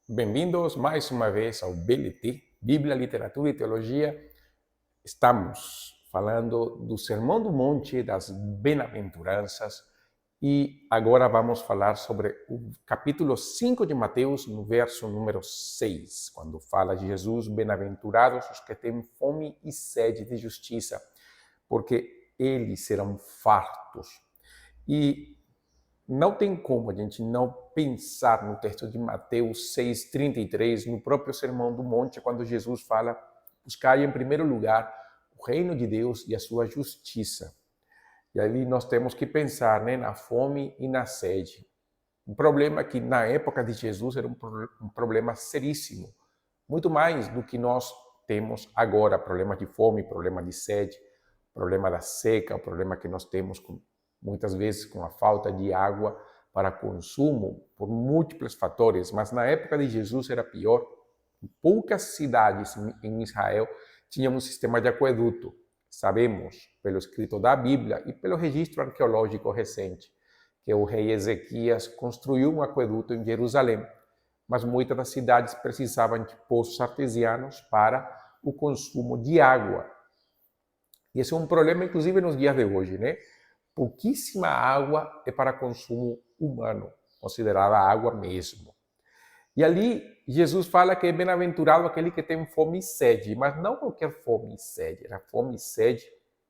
Bem-vindos mais uma vez ao BLT, Bíblia, Literatura e Teologia. Estamos falando do Sermão do Monte, das Bem-aventuranças, e agora vamos falar sobre o capítulo 5 de Mateus, no verso número 6, quando fala de Jesus: bem-aventurados os que têm fome e sede de justiça, porque eles serão fartos. E não tem como a gente não pensar no texto de Mateus 6,33, no próprio Sermão do Monte, quando Jesus fala: buscai em primeiro lugar o reino de Deus e a sua justiça. E ali nós temos que pensar, na fome e na sede. Um problema que na época de Jesus era um problema seríssimo, muito mais do que nós temos agora: problema de fome, problema de sede, problema da seca, o problema que nós temos muitas vezes com a falta de água para consumo, por múltiplos fatores. Mas na época de Jesus era pior. Poucas cidades em Israel tinham um sistema de aqueduto. Sabemos, pelo escrito da Bíblia e pelo registro arqueológico recente, que o rei Ezequias construiu um aqueduto em Jerusalém, mas muitas das cidades precisavam de poços artesianos para o consumo de água. E esse é um problema, inclusive, nos dias de hoje, Pouquíssima água é para consumo humano, considerada água mesmo. E ali Jesus fala que é bem-aventurado aquele que tem fome e sede, mas não qualquer fome e sede, era fome e sede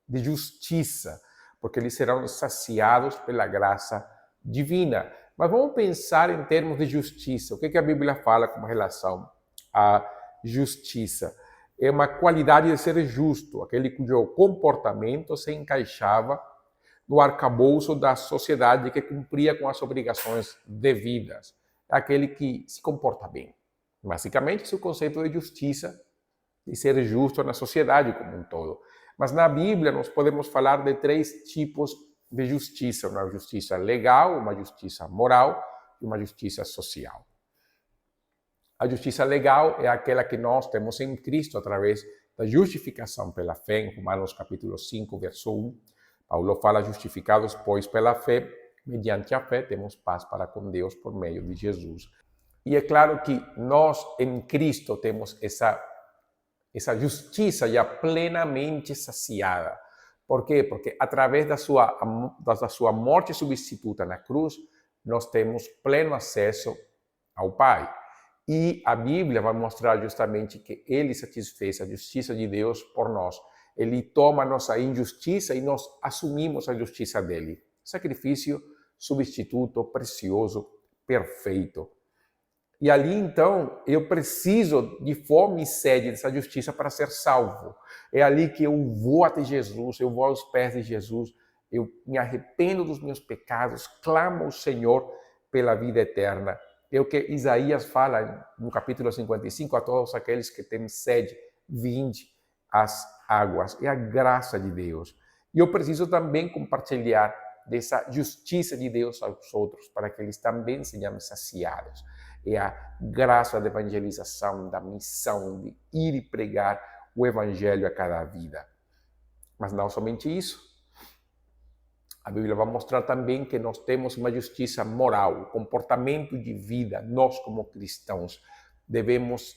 de justiça, porque eles serão saciados pela graça divina. Mas vamos pensar em termos de justiça. O que a Bíblia fala com relação à justiça? É uma qualidade de ser justo, aquele cujo comportamento se encaixava no arcabouço da sociedade, que cumpria com as obrigações devidas, aquele que se comporta bem. Basicamente, esse é o conceito de justiça, de ser justo na sociedade como um todo. Mas na Bíblia nós podemos falar de três tipos de justiça: uma justiça legal, uma justiça moral e uma justiça social. A justiça legal é aquela que nós temos em Cristo através da justificação pela fé, em Romanos capítulo 5, verso 1. Paulo fala: justificados, pois, pela fé, mediante a fé, temos paz para com Deus por meio de Jesus. E é claro que nós, em Cristo, temos essa justiça já plenamente saciada. Por quê? Porque através da sua morte substituta na cruz, nós temos pleno acesso ao Pai. E a Bíblia vai mostrar justamente que ele satisfez a justiça de Deus por nós. Ele toma a nossa injustiça e nós assumimos a justiça dele. Sacrifício, substituto, precioso, perfeito. E ali, então, eu preciso de fome e sede dessa justiça para ser salvo. É ali que eu vou até Jesus, eu vou aos pés de Jesus, eu me arrependo dos meus pecados, clamo ao Senhor pela vida eterna. É o que Isaías fala no capítulo 55, a todos aqueles que têm sede, vinde às águas. É a graça de Deus. E eu preciso também compartilhar dessa justiça de Deus aos outros, para que eles também sejam saciados. É a graça da evangelização, da missão, de ir e pregar o evangelho a cada vida. Mas não somente isso. A Bíblia vai mostrar também que nós temos uma justiça moral, comportamento de vida. Nós, como cristãos, devemos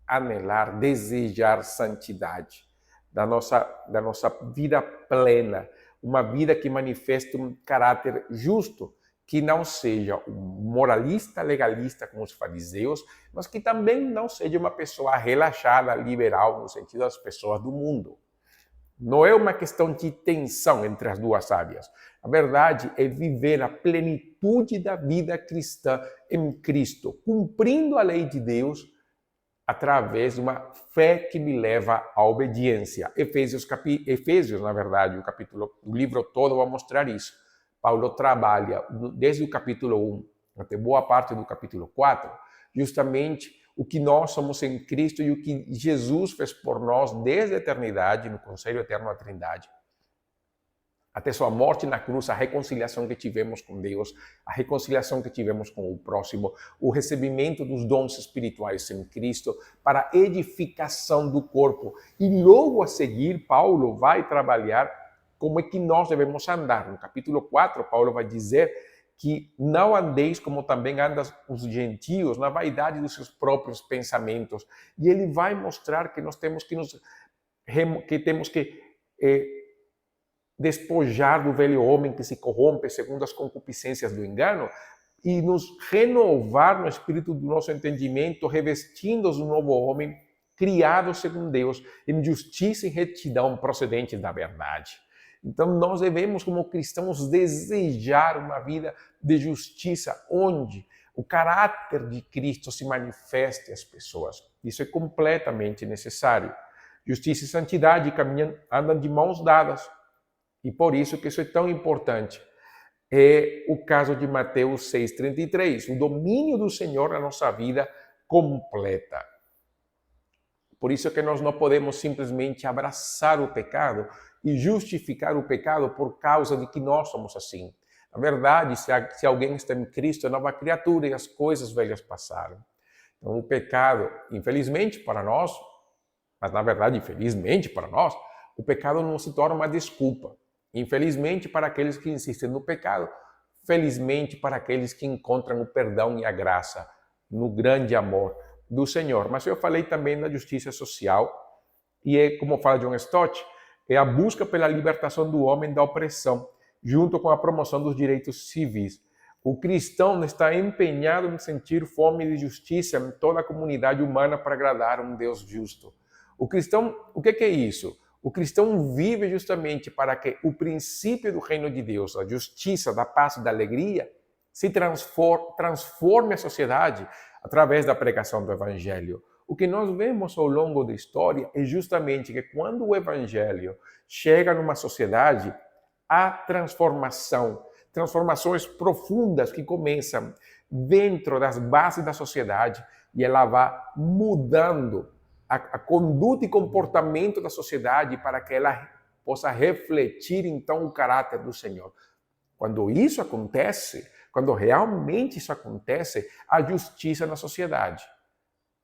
anelar, desejar santidade da nossa vida plena, uma vida que manifeste um caráter justo, que não seja um moralista, legalista como os fariseus, mas que também não seja uma pessoa relaxada, liberal, no sentido das pessoas do mundo. Não é uma questão de tensão entre as duas áreas. A verdade é viver a plenitude da vida cristã em Cristo, cumprindo a lei de Deus através de uma fé que me leva à obediência. Efésios, na verdade, o livro todo vai mostrar isso. Paulo trabalha desde o capítulo 1 até boa parte do capítulo 4, justamente o que nós somos em Cristo e o que Jesus fez por nós desde a eternidade, no conselho eterno da Trindade, até sua morte na cruz, a reconciliação que tivemos com Deus, a reconciliação que tivemos com o próximo, o recebimento dos dons espirituais em Cristo para a edificação do corpo. E logo a seguir, Paulo vai trabalhar como é que nós devemos andar. No capítulo 4, Paulo vai dizer que não andeis como também andam os gentios, na vaidade dos seus próprios pensamentos. E ele vai mostrar que nós temos que despojar do velho homem que se corrompe segundo as concupiscências do engano e nos renovar no espírito do nosso entendimento, revestindo-os do novo homem, criado segundo Deus, em justiça e retidão procedentes da verdade. Então, nós devemos, como cristãos, desejar uma vida de justiça, onde o caráter de Cristo se manifeste às pessoas. Isso é completamente necessário. Justiça e santidade andam de mãos dadas. E por isso que isso é tão importante. É o caso de Mateus 6,33. O domínio do Senhor na nossa vida completa. Por isso que nós não podemos simplesmente abraçar o pecado e justificar o pecado por causa de que nós somos assim. Na verdade, se alguém está em Cristo, é nova criatura e as coisas velhas passaram. Então, o pecado, infelizmente para nós, mas na verdade, infelizmente para nós, o pecado não se torna uma desculpa. Infelizmente para aqueles que insistem no pecado, felizmente para aqueles que encontram o perdão e a graça no grande amor do Senhor. Mas eu falei também da justiça social, e é como fala John Stott, é a busca pela libertação do homem da opressão, junto com a promoção dos direitos civis. O cristão está empenhado em sentir fome de justiça em toda a comunidade humana para agradar um Deus justo. O cristão, o que é isso? O cristão vive justamente para que o princípio do reino de Deus, a justiça, da paz e da alegria, se transforme a sociedade através da pregação do Evangelho. O que nós vemos ao longo da história é justamente que quando o Evangelho chega numa sociedade, há transformações profundas que começam dentro das bases da sociedade e ela vai mudando a conduta e comportamento da sociedade para que ela possa refletir então o caráter do Senhor. Quando isso acontece, quando realmente isso acontece, há justiça na sociedade.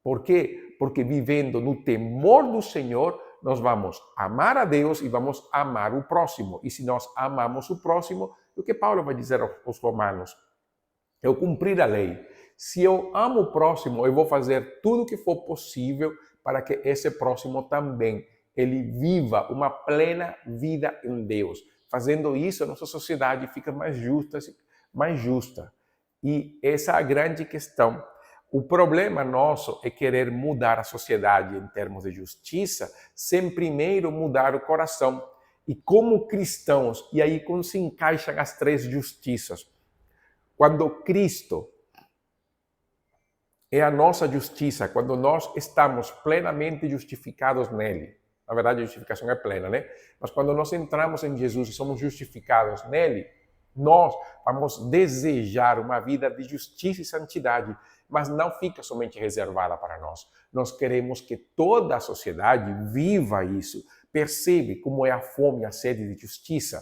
Por quê? Porque vivendo no temor do Senhor, nós vamos amar a Deus e vamos amar o próximo. E se nós amamos o próximo, o que Paulo vai dizer aos romanos? Eu cumprir a lei. Se eu amo o próximo, eu vou fazer tudo o que for possível para que esse próximo também ele viva uma plena vida em Deus. Fazendo isso, a nossa sociedade fica mais justa. E essa é a grande questão. O problema nosso é querer mudar a sociedade em termos de justiça, sem primeiro mudar o coração. E como cristãos, e aí como se encaixam as três justiças. Quando Cristo é a nossa justiça, quando nós estamos plenamente justificados nele. Na verdade, a justificação é plena, né? Mas quando nós entramos em Jesus e somos justificados nele, nós vamos desejar uma vida de justiça e santidade, mas não fica somente reservada para nós. Nós queremos que toda a sociedade viva isso, percebe como é a fome e a sede de justiça.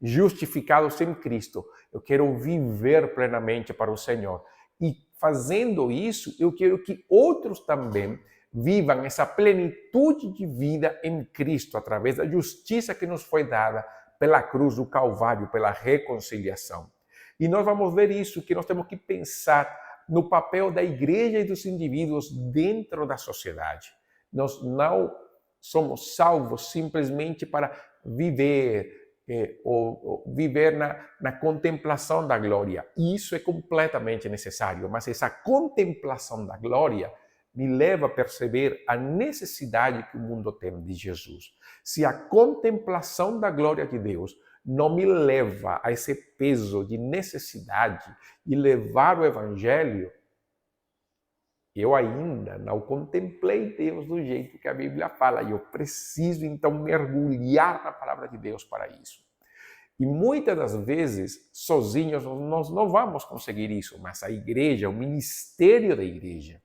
Justificados em Cristo, eu quero viver plenamente para o Senhor. E fazendo isso, eu quero que outros também vivam essa plenitude de vida em Cristo, através da justiça que nos foi dada pela cruz do Calvário, pela reconciliação. E nós vamos ver isso, que nós temos que pensar no papel da igreja e dos indivíduos dentro da sociedade. Nós não somos salvos simplesmente para viver ou viver na contemplação da glória. Isso é completamente necessário, mas essa contemplação da glória me leva a perceber a necessidade que o mundo tem de Jesus. Se a contemplação da glória de Deus não me leva a esse peso de necessidade de levar o Evangelho, eu ainda não contemplei Deus do jeito que a Bíblia fala. E eu preciso, então, mergulhar na palavra de Deus para isso. E muitas das vezes, sozinhos, nós não vamos conseguir isso. Mas a igreja, o ministério da igreja,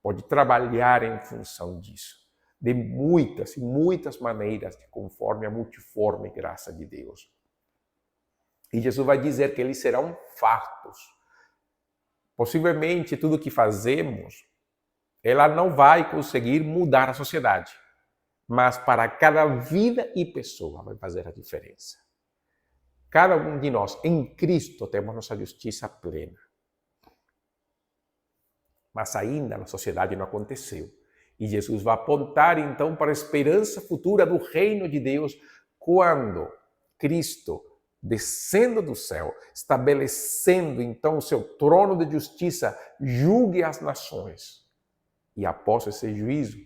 pode trabalhar em função disso. De muitas e muitas maneiras, conforme a multiforme graça de Deus. E Jesus vai dizer que eles serão fartos. Possivelmente tudo que fazemos, ela não vai conseguir mudar a sociedade, mas para cada vida e pessoa vai fazer a diferença. cada um de nós, em Cristo, temos nossa justiça plena. Mas ainda na sociedade não aconteceu. E Jesus vai apontar, então, para a esperança futura do reino de Deus, quando Cristo, descendo do céu, estabelecendo, então, o seu trono de justiça, julgue as nações. E após esse juízo,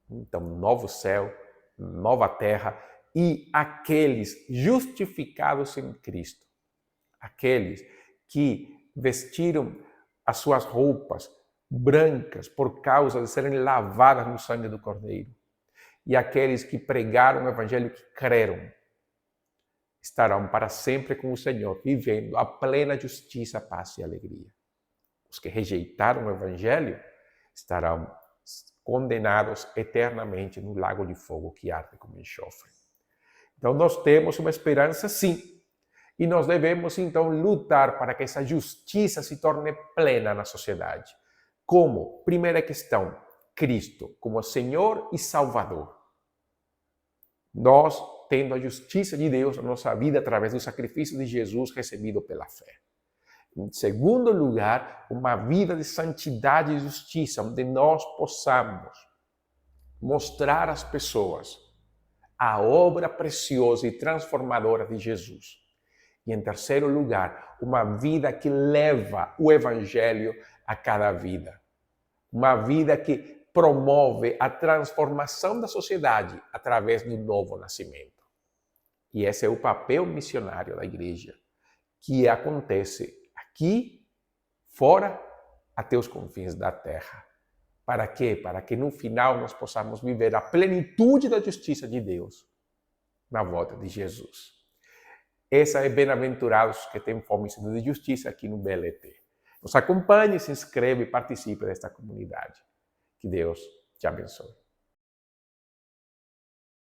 então, novo céu, nova terra, e aqueles justificados em Cristo, aqueles que vestiram as suas roupas brancas por causa de serem lavadas no sangue do Cordeiro, e aqueles que pregaram o Evangelho, que creram, estarão para sempre com o Senhor, vivendo a plena justiça, paz e alegria. Os que rejeitaram o Evangelho estarão condenados eternamente no lago de fogo que arde como enxofre. Então nós temos uma esperança, sim, e nós devemos então lutar para que essa justiça se torne plena na sociedade. Como? Primeira questão, Cristo como Senhor e Salvador. Nós tendo a justiça de Deus na nossa vida através do sacrifício de Jesus recebido pela fé. Em segundo lugar, uma vida de santidade e justiça, onde nós possamos mostrar às pessoas a obra preciosa e transformadora de Jesus. E em terceiro lugar, uma vida que leva o Evangelho a cada vida. Uma vida que promove a transformação da sociedade através do novo nascimento. E esse é o papel missionário da igreja, que acontece aqui, fora, até os confins da terra. Para quê? Para que no final nós possamos viver a plenitude da justiça de Deus na volta de Jesus. Essa é bem-aventurados que têm fome e sede de justiça aqui no BLT. Nos acompanhe, se inscreve e participe desta comunidade. Que Deus te abençoe.